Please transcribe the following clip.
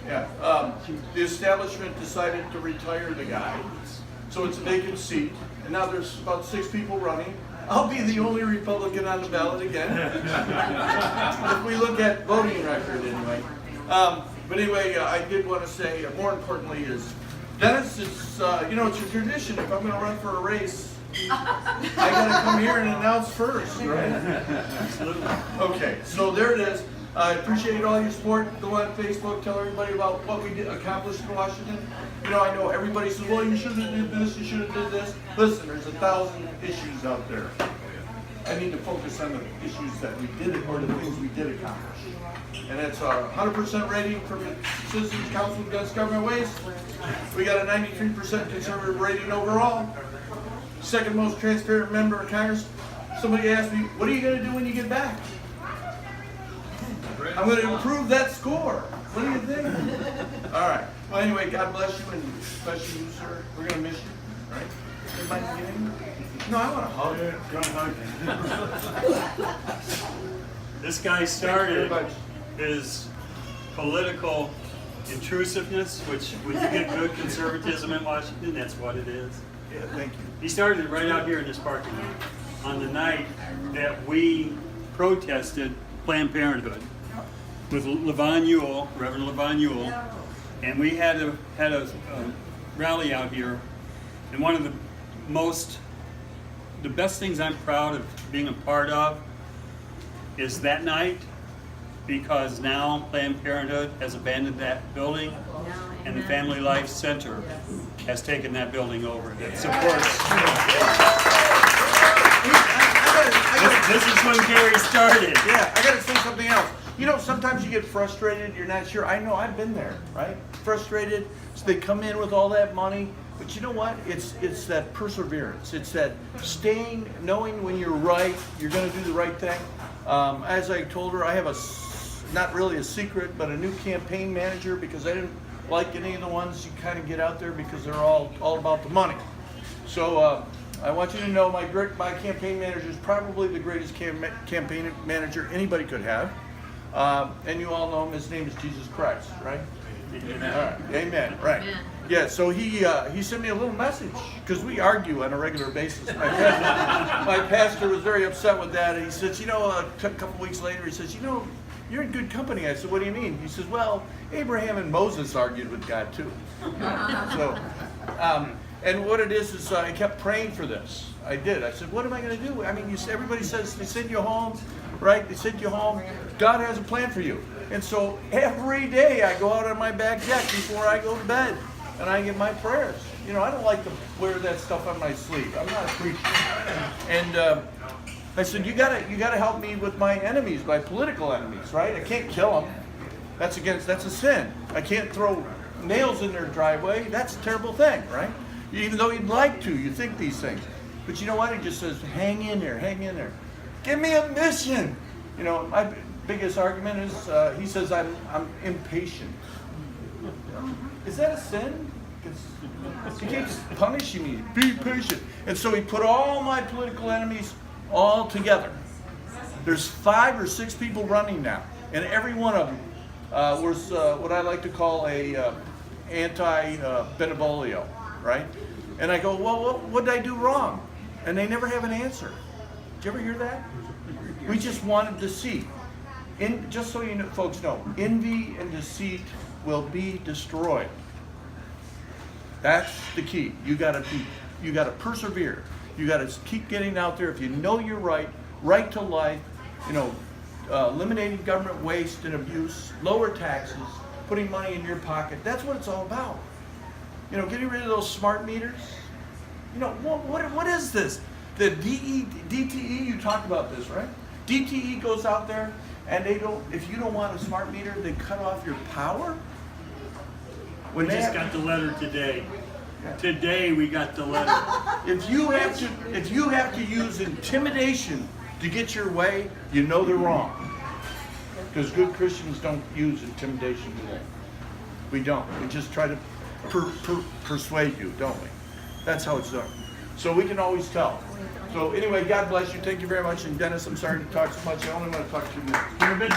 Yeah, the establishment decided to retire the guy, so it's a vacant seat, and now there's about 6 people running. I'll be the only Republican on the ballot again, if we look at voting record anyway. But anyway, I did want to say, more importantly is, Dennis, it's, you know, it's a tradition, if I'm going to run for a race, I gotta come here and announce first, right? Absolutely. Okay, so there it is. I appreciate all your support. Go on Facebook, tell everybody about what we did, accomplished in Washington. You know, I know everybody says, well, you should have did this, you should have did this. Listen, there's 1,000 issues out there. I need to focus on the issues that we did, or the things we did accomplish. And it's a 100% rating from the Citizens Council Against Government Waste. We got a 93% conservative rating overall. Second most transparent member of Congress. Somebody asked me, what are you going to do when you get back? I'm going to improve that score. What do you think? All right. Well, anyway, God bless you, and especially you, sir. We're going to miss you. All right? Everybody get in? No, I want to hug. This guy started his political intrusiveness, which when you get good conservatism in Washington, that's what it is. Yeah, thank you. He started right out here in this parking lot on the night that we protested Planned Parenthood with Reverend Levon Ewell, and we had a rally out here. And one of the best things I'm proud of being a part of is that night, because now Planned Parenthood has abandoned that building, and the Family Life Center has taken that building over. It supports. This is when Kerry started. Yeah, I got to say something else. You know, sometimes you get frustrated, you're not sure. I know, I've been there, right? Frustrated, so they come in with all that money. But you know what? It's that perseverance. It's that staying, knowing when you're right, you're going to do the right thing. As I told her, I have not really a secret, but a new campaign manager, because I didn't like any of the ones you kind of get out there because they're all about the money. So I want you to know my campaign manager is probably the greatest campaign manager anybody could have. And you all know him. His name is Jesus Christ, right? Amen. All right. Amen. Right. Amen. Yeah. So he sent me a little message, because we argue on a regular basis. My pastor was very upset with that, and he says, you know, a couple weeks later, he says, you know, you're in good company. I said, what do you mean? He says, well, Abraham and Moses argued with God too. So, and what it is I kept praying for this. I did. I said, what am I going to do? I mean, everybody says they send you home, right? They send you home. God has a plan for you. And so every day I go out on my back deck before I go to bed, and I get my prayers. You know, I don't like to wear that stuff on my sleeve. I'm not a preacher. And I said, you gotta help me with my enemies, my political enemies, right? I can't kill them. That's a sin. I can't throw nails in their driveway. That's a terrible thing, right? Even though you'd like to, you think these things. But you know what? He just says, hang in there, hang in there. Give me a mission. You know, my biggest argument is, he says I'm impatient. Is that a sin? He keeps punishing me. Be patient. And so he put all my political enemies all together. There's 5 or 6 people running now, and every one of them was what I like to call a anti-Bentivolio, right? And I go, well, what did I do wrong? And they never have an answer. Did you ever hear that? We just wanted to see. Just so you know, folks know, envy and deceit will be destroyed. That's the key. You gotta persevere. You gotta keep getting out there. If you know you're right to life, you know, eliminating government waste and abuse, lower taxes, putting money in your pocket. That's what it's all about. You know, getting rid of those smart meters. You know, what is this? The DTE, you talked about this, right? DTE goes out there, and if you don't want a smart meter, they cut off your power. We just got the letter today. Today we got the letter. If you have to use intimidation to get your way, you know they're wrong. Because good Christians don't use intimidation today. We don't. We just try to persuade you, don't we? That's how it's done. So we can always tell. So anyway, God bless you. Thank you very much. And Dennis, I'm sorry to talk so much. I only want to talk 2 minutes.